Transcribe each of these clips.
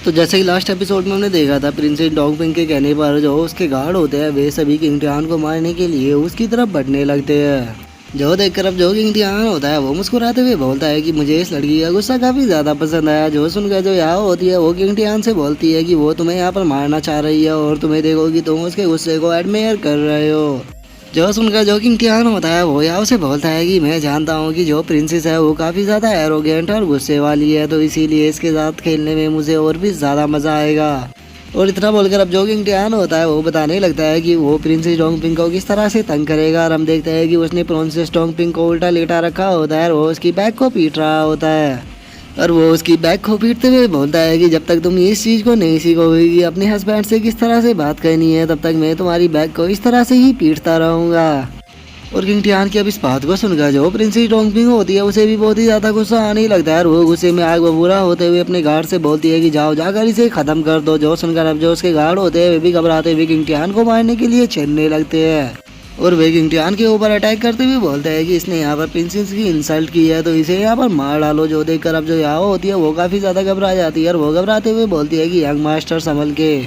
तो जैसे कि लास्ट एपिसोड में हमने देखा था, प्रिंसेस डोंगपिंग के कहने पर जो उसके गार्ड होते हैं वे सभी किंग टियान को मारने के लिए उसकी तरफ बढ़ने लगते हैं। जो देखकर अब जो किंग टियान होता है वो मुस्कुराते हुए बोलता है कि मुझे इस लड़की का गुस्सा काफी ज्यादा पसंद आया। जो सुनकर जो यहाँ होती है वो किंग टियान से बोलती है कि वो तुम्हें यहाँ पर मारना चाह रही है और तुम्हें देखो कि तुम उसके गुस्से को एडमायर कर रहे हो। जो सुनकर जो किंग टियान होता है वो यहाँ से बोलता है कि मैं जानता हूँ कि जो प्रिंसेस है वो काफ़ी ज़्यादा एरोगेंट और गुस्से वाली है, तो इसीलिए इसके साथ खेलने में मुझे और भी ज़्यादा मज़ा आएगा। और इतना बोलकर अब जो किंग टियान होता है वो बताने लगता है कि वो प्रिंसेस डोंगपिंग को किस तरह से तंग करेगा। और हम देखते हैं कि उसने प्रिंसेस डोंगपिंग को उल्टा लेटा रखा होता है और वो उसकी बैक को पीट रहा होता है। और वो उसकी बैक को पीटते हुए बोलता है कि जब तक तुम इस चीज़ को नहीं सीखोगे कि अपने हस्बैंड से किस तरह से बात करनी है, तब तक मैं तुम्हारी बैक को इस तरह से ही पीटता रहूँगा। और किंग टियान की अब इस बात को सुनकर जो प्रिंसेस डोंगपिंग होती है उसे भी बहुत ही ज़्यादा गुस्सा आने लगता है और वो गुस्से में आग बबूला होते हुए अपने गार्ड से बोलती है कि जाओ जाकर इसे ख़त्म कर दो। जो सुनकर अब जो उसके गार्ड होते हैं वे भी घबराते हुए किंग टियान को मारने के लिए चलने लगते हैं। और वे किंग टियान के ऊपर अटैक करते हुए बोलते हैं कि इसने यहाँ पर प्रिंसेस की इंसल्ट की है, तो इसे यहाँ पर मार डालो। जो देखकर अब जो यहाँ होती है वो काफ़ी ज़्यादा घबरा जाती है और वो घबराते हुए बोलती है कि यंग मास्टर संभल के।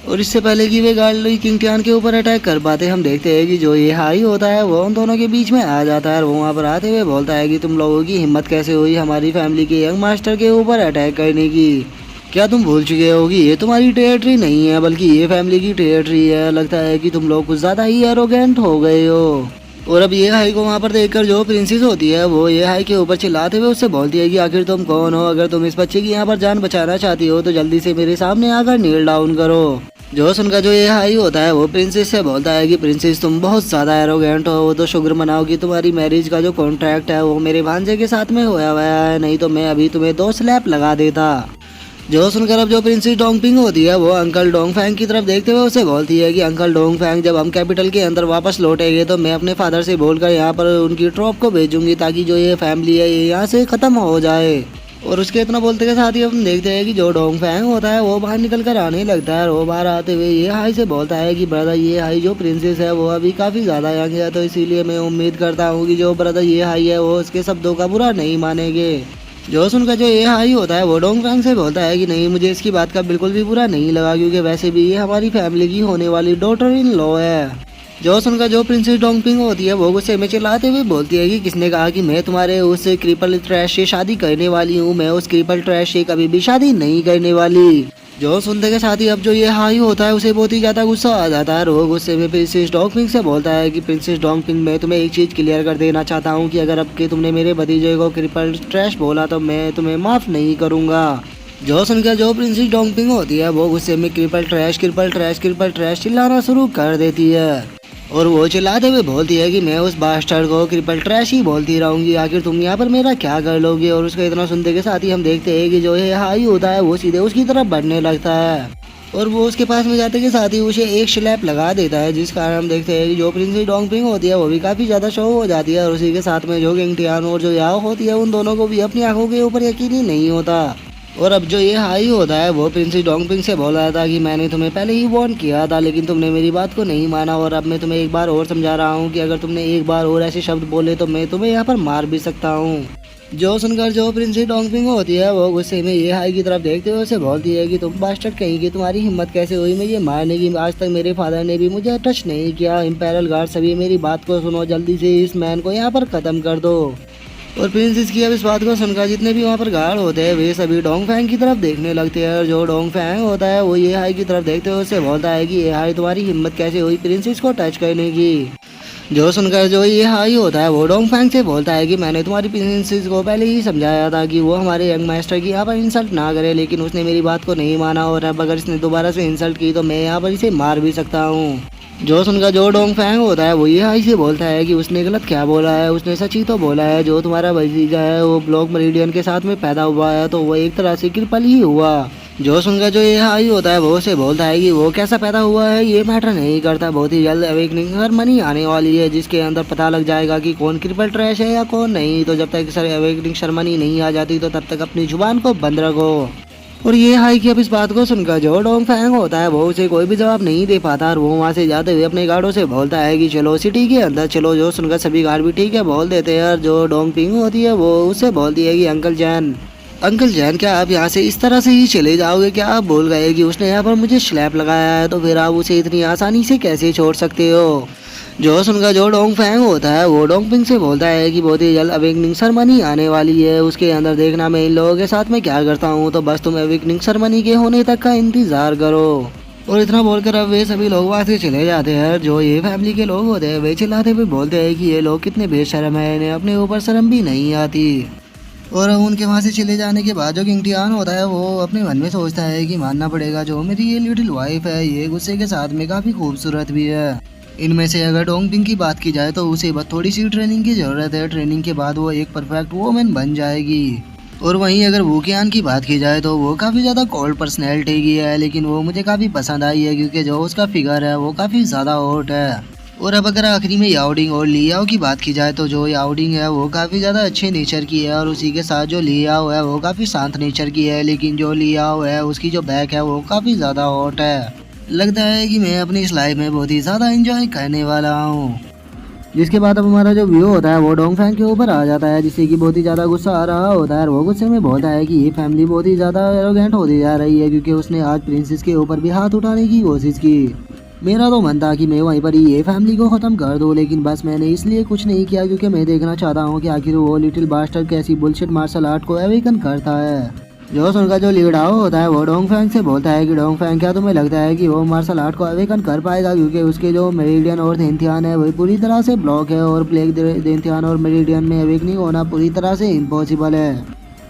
और इससे पहले कि वे गार्ड किंग टियान के ऊपर अटैक कर पाते हम देखते हैं कि जो ये हाई होता है वो उन दोनों के बीच में आ जाता है और वो वहाँ पर आते हुए बोलता है कि तुम लोगों की हिम्मत कैसे हुई हमारी फैमिली के यंग मास्टर के ऊपर अटैक करने की। क्या तुम भूल चुके हो कि ये तुम्हारी टेरिटरी नहीं है बल्कि ये फैमिली की टेरिटरी है। लगता है कि तुम लोग कुछ ज़्यादा ही एरोगेंट हो गए हो। और अब ये हाई को वहाँ पर देखकर जो प्रिंसेस होती है वो ये हाई के ऊपर चिल्लाते हुए उससे बोलती है कि आखिर तुम कौन हो, अगर तुम इस बच्चे की यहाँ पर जान बचाना चाहती हो तो जल्दी से मेरे सामने आकर नील डाउन करो। जो सुनकर जो ये हाई होता है वो प्रिंसेस से बोलता है कि प्रिंसेस तुम बहुत ज़्यादा एरोगेंट हो, वो तो शुक्र मनाओ कि तुम्हारी मैरिज का जो कॉन्ट्रैक्ट है वो मेरे भांजे के साथ में होया हुआ है, नहीं तो मैं अभी तुम्हें 2 स्लैप लगा देता। जो सुनकर अब जो प्रिंसेस डोंगपिंग होती है वो अंकल डोंगफैंग की तरफ देखते हुए उसे बोलती है कि अंकल डोंगफैंग जब हम कैपिटल के अंदर वापस लौटेंगे तो मैं अपने फादर से बोलकर यहाँ पर उनकी ट्रॉप को भेजूंगी ताकि जो ये फैमिली है ये यहाँ से ख़त्म हो जाए। और उसके इतना बोलते के साथ ही हम देखते हैं कि जो डोंगफैंग होता है वो बाहर निकल कर आने लगता है और वो बाहर आते हुए ये हाई से बोलता है कि ब्रदर ये हाई जो प्रिंसेस है वो अभी काफ़ी ज़्यादा यंग है, तो इसीलिए मैं उम्मीद करता हूँ कि जो ब्रदर ये हाई है वो उसके शब्दों का बुरा नहीं मानेंगे। जो सुनकर जो ये हाई होता है वो डोंगफैंग से बोलता है कि नहीं, मुझे इसकी बात का बिल्कुल भी बुरा नहीं लगा क्योंकि वैसे भी ये हमारी फैमिली की होने वाली डॉटर इन लॉ है। जो सुनकर जो प्रिंसेस डोंगपिंग होती है वो गुस्से में चिल्लाते हुए बोलती है कि किसने कहा कि मैं तुम्हारे उस क्रिपल ट्रैश से शादी करने वाली हूँ, मैं उस क्रिपल ट्रैश से कभी भी शादी नहीं करने वाली। जो सुनते के साथ ही अब जो ये हाई होता है उसे बहुत ही ज़्यादा गुस्सा आ जाता है और वो गुस्से में प्रिंसेस डोंगपिंग से बोलता है कि प्रिंसेस डोंगपिंग मैं तुम्हें एक चीज़ क्लियर कर देना चाहता हूँ कि अगर अब के तुमने मेरे भतीजे को क्रिपल ट्रैश बोला तो मैं तुम्हें माफ़ नहीं करूँगा। जो सुनकर जो प्रिंसेस डोंगपिंग होती है वो गुस्से में cripple trash cripple trash cripple trash चिल्लाना शुरू कर देती है और वो चिल्लाते हुए बोलती है कि मैं उस बास्टर्ड को क्रिपल ट्रैश ही बोलती रहूंगी, आखिर तुम यहाँ पर मेरा क्या कर लोगे। और उसका इतना सुनते के साथ ही हम देखते हैं कि जो ये हाई होता है वो सीधे उसकी तरफ बढ़ने लगता है और वो उसके पास में जाते के साथ ही उसे एक स्लैप लगा देता है, जिस कारण हम देखते हैं कि जो प्रिंसेस डोंगपिंग होती है वो भी काफ़ी ज़्यादा शो हो जाती है। और उसी के साथ में जो किंग टियान और जो याओ होती है उन दोनों को भी अपनी आंखों के ऊपर यकीन ही नहीं होता। और अब जो ये हाई होता है वो प्रिंसेस डोंगपिंग से बोल रहा था कि मैंने तुम्हें पहले ही वार्न किया था लेकिन तुमने मेरी बात को नहीं माना और अब मैं तुम्हें एक बार और समझा रहा हूँ कि अगर तुमने एक बार और ऐसे शब्द बोले तो मैं तुम्हें यहाँ पर मार भी सकता हूँ। जो सुनकर जो प्रिंसेस डोंगपिंग होती है वो गुस्से में ये हाई की तरफ देखते हुए उसे बोलती है कि तुम बास्टर्ड कहीं की, तुम्हारी हिम्मत कैसे हुई मुझे मारने की, आज तक मेरे फादर ने भी मुझे टच नहीं किया। इंपीरियल गार्ड सभी मेरी बात को सुनो, जल्दी से इस मैन को यहाँ पर ख़त्म कर दो। और प्रिंसेस की अब इस बात को सुनकर जितने भी वहाँ पर गार्ड होते हैं वे सभी डोंगफैंग की तरफ देखने लगते हैं और जो डोंगफैंग होता है वो ये हाई की तरफ देखते हुए उससे बोलता है कि ये हाई तुम्हारी हिम्मत कैसे हुई प्रिंसेस को टच करने की। जो सुनकर जो ये हाई होता है वो डोंगफैंग से बोलता है कि मैंने तुम्हारी प्रिंसेस को पहले ही समझाया था कि वो हमारे यंग मास्टर की यहाँ पर इंसल्ट ना करे, लेकिन उसने मेरी बात को नहीं माना और अब अगर इसने दोबारा से इंसल्ट की तो मैं यहाँ पर इसे मार भी सकता हूँ। जो सुनकर जो डोंगफैंग होता है वो ये हाई से बोलता है कि उसने गलत क्या बोला है, उसने सच ही तो बोला है। जो तुम्हारा भतीजा है वो ब्लॉक मरीडियन के साथ में पैदा हुआ है तो वो एक तरह से क्रिपल ही हुआ। जो सुनकर जो ये हाई होता है वो उसे बोलता है कि वो कैसा पैदा हुआ है ये मैटर नहीं करता, बहुत ही जल्द अवेकनिंग सेरेमनी आने वाली है जिसके अंदर पता लग जाएगा कि कौन क्रिपल ट्रैश है या कौन नहीं। तो जब तक अवेकनिंग सेरेमनी नहीं आ जाती तो तब तक अपनी जुबान को बंद रखो। और ये हाई की अब इस बात को सुनकर जो डोंगफैंग होता है वो उसे कोई भी जवाब नहीं दे पाता और वो वहाँ से जाते हुए अपने गार्डों से बोलता है कि चलो सिटी के अंदर चलो। जो सुनकर सभी गार्ड भी ठीक है बोल देते हैं और जो डोंगपिंग होती है वो उससे बोलती है कि अंकल जैन अंकल जैन, क्या आप यहाँ से इस तरह से ही चले जाओगे? क्या आप बोल गए कि उसने यहाँ पर मुझे स्लैप लगाया है, तो फिर आप उसे इतनी आसानी से कैसे छोड़ सकते हो? जो सुनकर जो डोंग फैंग होता है वो डोंग पिंग से बोलता है कि बहुत ही जल्द अवेकनिंग सेरेमनी आने वाली है, उसके अंदर देखना मैं इन लोगों के साथ में क्या करता हूँ, तो बस तुम अवेकनिंग सेरेमनी के होने तक का इंतजार करो। और इतना बोलकर अब वे सभी लोग वहाँ से चले जाते हैं। जो ये फैमिली के लोग होते हैं वे चिल्लाते हुए बोलते हैं कि ये लोग कितने बेशर्म है, इन्हें अपने ऊपर शर्म भी नहीं आती। और उनके वहाँ से चले जाने के बाद जो किंग टियान होता है वो अपने मन में सोचता है कि मानना पड़ेगा, जो मेरी ये लिटिल वाइफ है ये गुस्से के साथ में काफ़ी खूबसूरत भी है। इनमें से अगर डोंग पिंग की बात की जाए तो उसे बस थोड़ी सी ट्रेनिंग की ज़रूरत है, ट्रेनिंग के बाद वो एक परफेक्ट वोमेन बन जाएगी। और वहीं अगर वूकियान की बात की जाए तो वो काफ़ी ज़्यादा कोल्ड पर्सनैलिटी की है, लेकिन वो मुझे काफ़ी पसंद आई है क्योंकि जो उसका फिगर है वो काफ़ी ज़्यादा हॉट है। और अब अगर आखिरी में याओडिंग और लियाओ की बात की जाए तो जो याओडिंग है वो काफ़ी ज़्यादा अच्छे नेचर की है, और उसी के साथ जो लियाओ है वो काफ़ी शांत नेचर की है, लेकिन जो लियाओ है उसकी जो बैक है वो काफ़ी ज़्यादा हॉट है। लगता है कि मैं अपनी इस लाइफ में बहुत ही ज़्यादा इंजॉय करने वाला हूँ। जिसके बाद अब हमारा जो व्यू होता है वो डोंग फैंग के ऊपर आ जाता है, जिससे कि बहुत ही ज़्यादा गुस्सा आ रहा होता है, और वो गुस्से में बोलता है कि ये फैमिली बहुत ही ज़्यादा एरोगेंट होती जा रही है क्योंकि उसने आज प्रिंसेस के ऊपर भी हाथ उठाने की कोशिश की। मेरा तो मन था कि मैं वहीं पर ही ये फैमिली को ख़त्म कर दूँ, लेकिन बस मैंने इसलिए कुछ नहीं किया क्योंकि मैं देखना चाहता हूँ कि आखिर वो लिटिल बास्टर्ड कैसी बुलशिट मार्शल आर्ट को अवेकन करता है। जो सुनकर जो लीडाओ होता है वो डोंग फैंग से बोलता है कि डोंग फैंग, क्या तुम्हें लगता है कि वो मार्शल आर्ट को अवेकन कर पाएगा? क्योंकि उसके जो मेरिडियन और देंथियान है वही पूरी तरह से ब्लॉक है, और प्लेग देंथियान और मेरिडियन में अवेकनिंग होना पूरी तरह से इम्पॉसिबल है।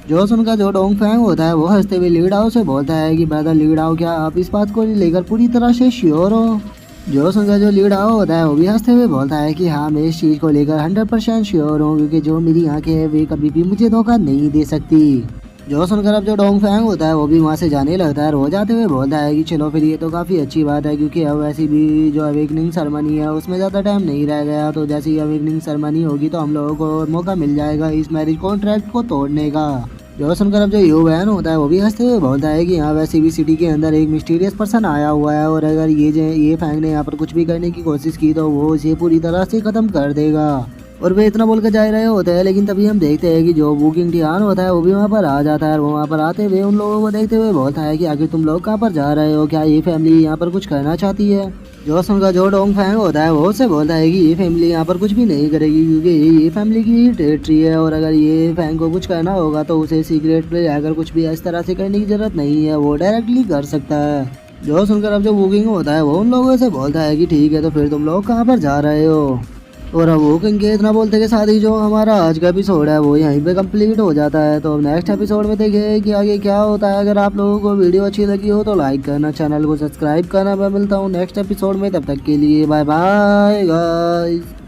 जो सुनकर जो डोंग फैंग होता है वो हंसते हुए लीडाओ से बोलता है कि ब्रदर लीडाओ, क्या आप इस बात को लेकर पूरी तरह से श्योर हो? जो सुनकर जो लीडाओ होता है वो भी हंसते हुए बोलता है कि हाँ, मैं इस चीज़ को लेकर 100% श्योर हूँ क्योंकि जो मेरी आंखें हैं वे कभी भी मुझे धोखा नहीं दे सकती। जो सुनकर अब जो डोंग फैंग होता है वो भी वहाँ से जाने लगता है, और वो जाते हुए बोलता है कि चलो फिर ये तो काफ़ी अच्छी बात है क्योंकि अब वैसे भी जो अवेकनिंग सेरेमनी है उसमें ज़्यादा टाइम नहीं रह गया, तो जैसे ही अवेकनिंग सेरेमनी होगी तो हम लोगों को मौका मिल जाएगा इस मैरिज कॉन्ट्रैक्ट को तोड़ने का। जो सुनकर अब जो यू वैन होता है वो भी हंसते हुए बोलता है कि यहाँ वैसे भी सिटी के अंदर एक मिस्टीरियस पर्सन आया हुआ है, और अगर ये फैंग ने यहाँ पर कुछ भी करने की कोशिश की तो वो इसे पूरी तरह से ख़त्म कर देगा। और वे इतना बोलकर जा रहे होते हैं, लेकिन तभी हम देखते हैं कि जो वूकिंग टियान होता है वो भी वहाँ पर आ जाता है, और वो वहाँ पर आते हुए उन लोगों को देखते हुए बोलता है कि आखिर तुम लोग कहाँ पर जा रहे हो, क्या ये फैमिली यहाँ पर कुछ करना चाहती है? जो सुनकर जो डोंग फैंग होता है वो उससे बोलता है कि ये फैमिली यहाँ पर कुछ भी नहीं करेगी क्योंकि ये फैमिली की ही टेरिटरी है, और अगर ये फैंग को कुछ करना होगा तो उसे सीक्रेट पे जाकर कुछ भी इस तरह से करने की जरूरत नहीं है, वो डायरेक्टली कर सकता है। जो सुनकर अब जो वूकिंग होता है वो उन लोगों से बोलता है कि ठीक है, तो फिर तुम लोग कहाँ पर जा रहे हो? और अब वो के इतना बोलते के साथ ही जो हमारा आज का एपिसोड है वो यहीं पे कंप्लीट हो जाता है। तो अब नेक्स्ट एपिसोड में देखें कि आगे क्या होता है। अगर आप लोगों को वीडियो अच्छी लगी हो तो लाइक करना, चैनल को सब्सक्राइब करना। मैं मिलता हूँ नेक्स्ट एपिसोड में, तब तक के लिए बाय बाय गाइस।